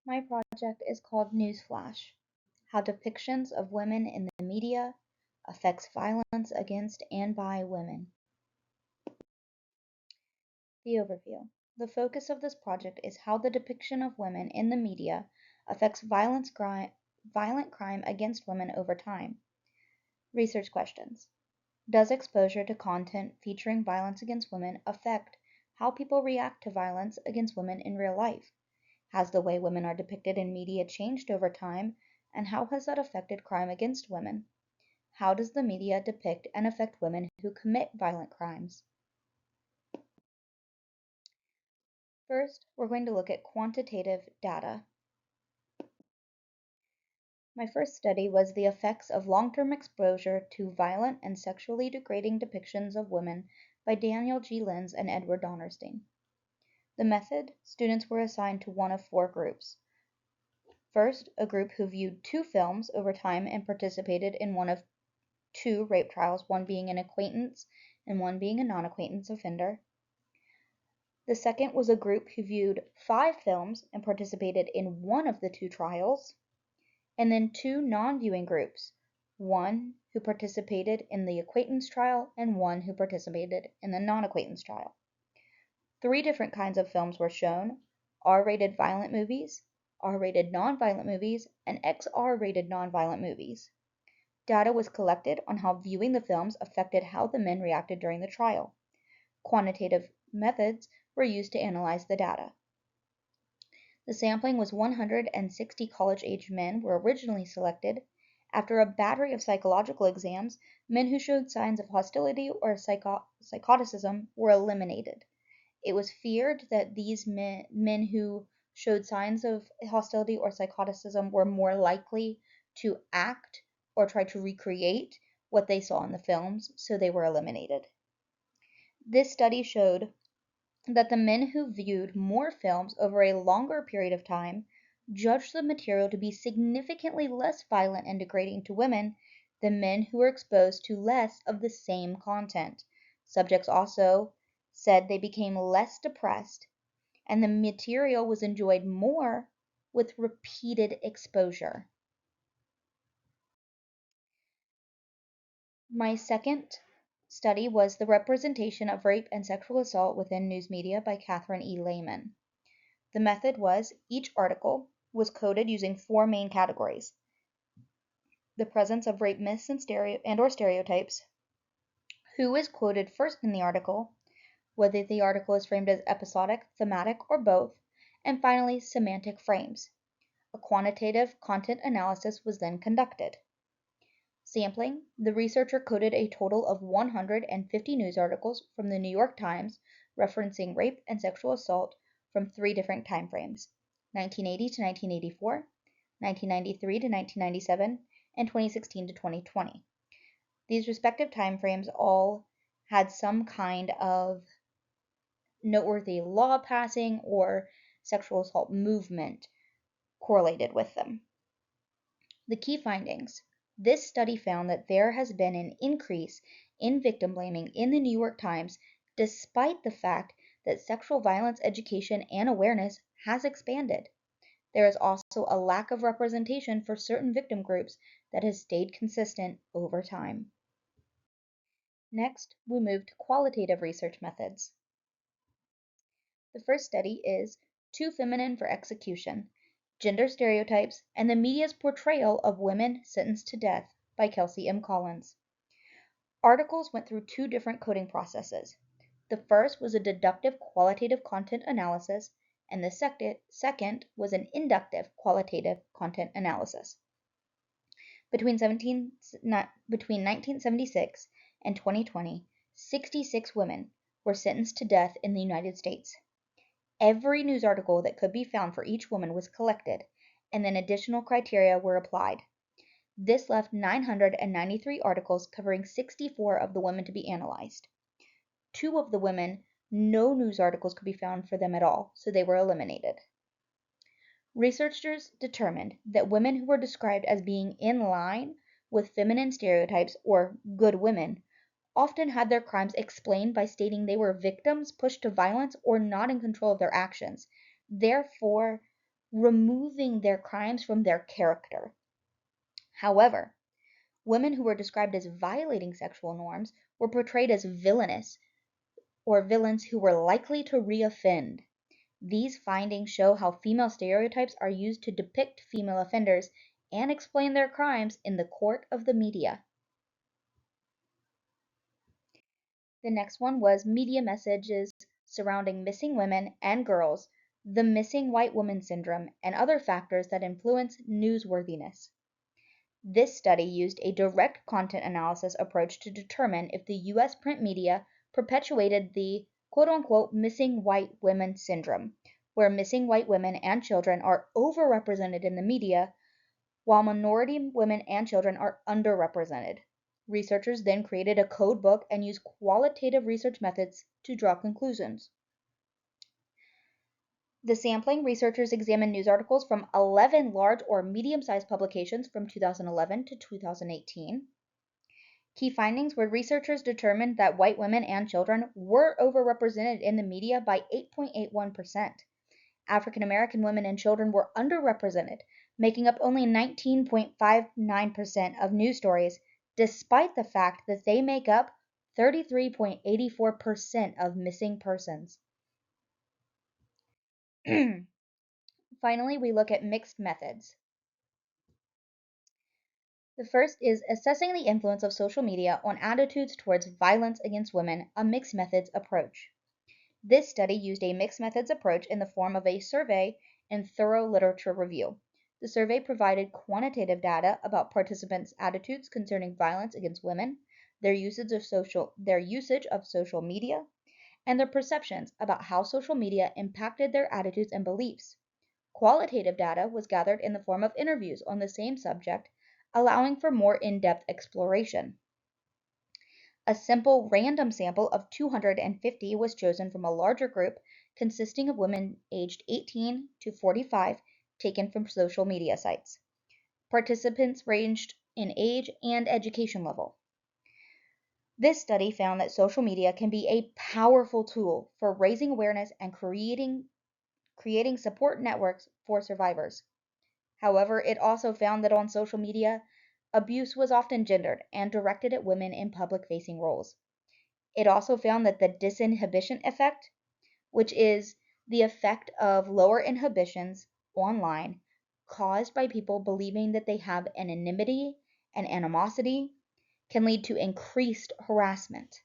My project is called Newsflash: How Depictions of Women in the Media Affects Violence Against and by Women. The overview. The focus of this project is how the depiction of women in the media affects violent crime against women over time. Research questions. Does exposure to content featuring violence against women affect how people react to violence against women in real life? Has the way women are depicted in media changed over time, and how has that affected crime against women? How does the media depict and affect women who commit violent crimes? First, we're going to look at quantitative data. My first study was the effects of long-term exposure to violent and sexually degrading depictions of women by Daniel G. Lenz and Edward Donnerstein. The method, students were assigned to one of four groups. First, a group who viewed two films over time and participated in one of two rape trials, one being an acquaintance and one being a non-acquaintance offender. The second was a group who viewed 5 films and participated in one of the two trials. And then two non-viewing groups, one who participated in the acquaintance trial and one who participated in the non-acquaintance trial. 3 different kinds of films were shown: R-rated violent movies, R-rated non-violent movies, and XR-rated non-violent movies. Data was collected on how viewing the films affected how the men reacted during the trial. Quantitative methods were used to analyze the data. The sampling was 160 college-aged men were originally selected. After a battery of psychological exams, men who showed signs of hostility or psychoticism were eliminated. It was feared that these men who showed signs of hostility or psychoticism were more likely to act or try to recreate what they saw in the films, so they were eliminated. This study showed that the men who viewed more films over a longer period of time judged the material to be significantly less violent and degrading to women than men who were exposed to less of the same content. Subjects also said they became less depressed, and the material was enjoyed more with repeated exposure. My second study was the representation of rape and sexual assault within news media by Catherine E. Lehman. The method was each article was coded using 4 main categories: the presence of rape myths and or stereotypes, who is quoted first in the article, whether the article is framed as episodic, thematic, or both, and finally semantic frames. A quantitative content analysis was then conducted. Sampling: the researcher coded a total of 150 news articles from the New York Times referencing rape and sexual assault from 3 different time frames: 1980 to 1984, 1993 to 1997, and 2016 to 2020. These respective time frames all had some kind of noteworthy law passing or sexual assault movement correlated with them. The key findings: this study found that there has been an increase in victim blaming in the New York Times despite the fact that sexual violence education and awareness has expanded. There is also a lack of representation for certain victim groups that has stayed consistent over time. Next, we move to qualitative research methods. The first study is Too Feminine for Execution: Gender Stereotypes and the Media's Portrayal of Women Sentenced to Death by Kelsey M. Collins. Articles went through 2 different coding processes. The first was a deductive qualitative content analysis, and the second was an inductive qualitative content analysis. Between 1976 and 2020, 66 women were sentenced to death in the United States. Every news article that could be found for each woman was collected, and then additional criteria were applied. This left 993 articles covering 64 of the women to be analyzed. 2 of the women, no news articles could be found for them at all, so they were eliminated. Researchers determined that women who were described as being in line with feminine stereotypes or good women often had their crimes explained by stating they were victims pushed to violence or not in control of their actions. Therefore, removing their crimes from their character. However, women who were described as violating sexual norms were portrayed as villainous or villains who were likely to reoffend. These findings show how female stereotypes are used to depict female offenders and explain their crimes in the court of the media. The next one was media messages surrounding missing women and girls, the missing white woman syndrome, and other factors that influence newsworthiness. This study used a direct content analysis approach to determine if the US print media perpetuated the quote-unquote missing white women syndrome, where missing white women and children are overrepresented in the media, while minority women and children are underrepresented. Researchers then created a code book and used qualitative research methods to draw conclusions. The sampling researchers examined news articles from 11 large or medium-sized publications from 2011 to 2018. Key findings were researchers determined that white women and children were overrepresented in the media by 8.81%. African American women and children were underrepresented, making up only 19.59% of news stories, despite the fact that they make up 33.84% of missing persons. Finally, we look at mixed methods. The first is assessing the influence of social media on attitudes towards violence against women, a mixed methods approach. This study used a mixed methods approach in the form of a survey and thorough literature review. The survey provided quantitative data about participants' attitudes concerning violence against women, their usage of social media, and their perceptions about how social media impacted their attitudes and beliefs. Qualitative data was gathered in the form of interviews on the same subject, allowing for more in-depth exploration. A simple random sample of 250 was chosen from a larger group consisting of women aged 18 to 45 taken from social media sites. Participants ranged in age and education level. This study found that social media can be a powerful tool for raising awareness and creating support networks for survivors. However, it also found that on social media, abuse was often gendered and directed at women in public-facing roles. It also found that the disinhibition effect, which is the effect of lower inhibitions online caused by people believing that they have anonymity and animosity, can lead to increased harassment.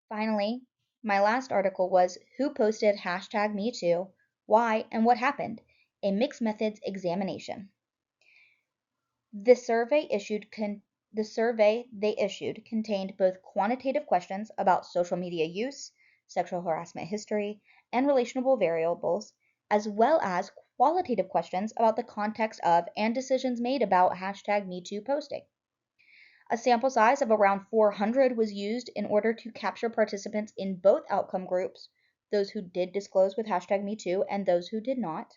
Finally, my last article was Who Posted #MeToo, Why, and What Happened? A Mixed Methods Examination. The survey they issued contained both quantitative questions about social media use, sexual harassment history, and relational variables, as well as qualitative questions about the context of and decisions made about #MeToo posting. A sample size of around 400 was used in order to capture participants in both outcome groups, those who did disclose with #MeToo and those who did not.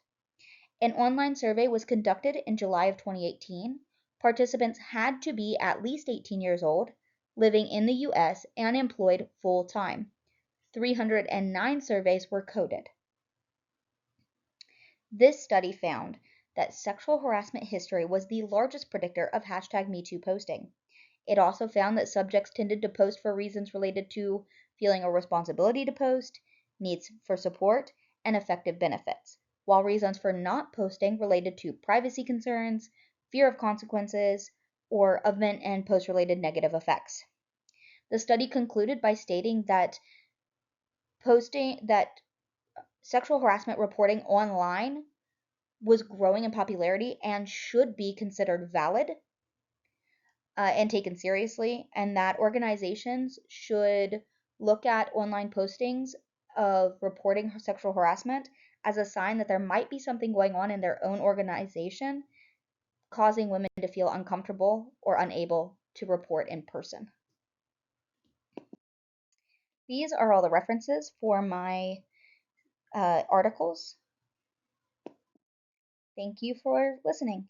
An online survey was conducted in July of 2018. Participants had to be at least 18 years old, living in the US, and employed full-time. 309 surveys were coded. This study found that sexual harassment history was the largest predictor of #MeToo posting. It also found that subjects tended to post for reasons related to feeling a responsibility to post, needs for support, and effective benefits, while reasons for not posting related to privacy concerns, fear of consequences, or event and post-related negative effects. The study concluded by stating that sexual harassment reporting online was growing in popularity and should be considered valid and taken seriously, and that organizations should look at online postings of reporting sexual harassment as a sign that there might be something going on in their own organization causing women to feel uncomfortable or unable to report in person. These are all the references for my articles. Thank you for listening.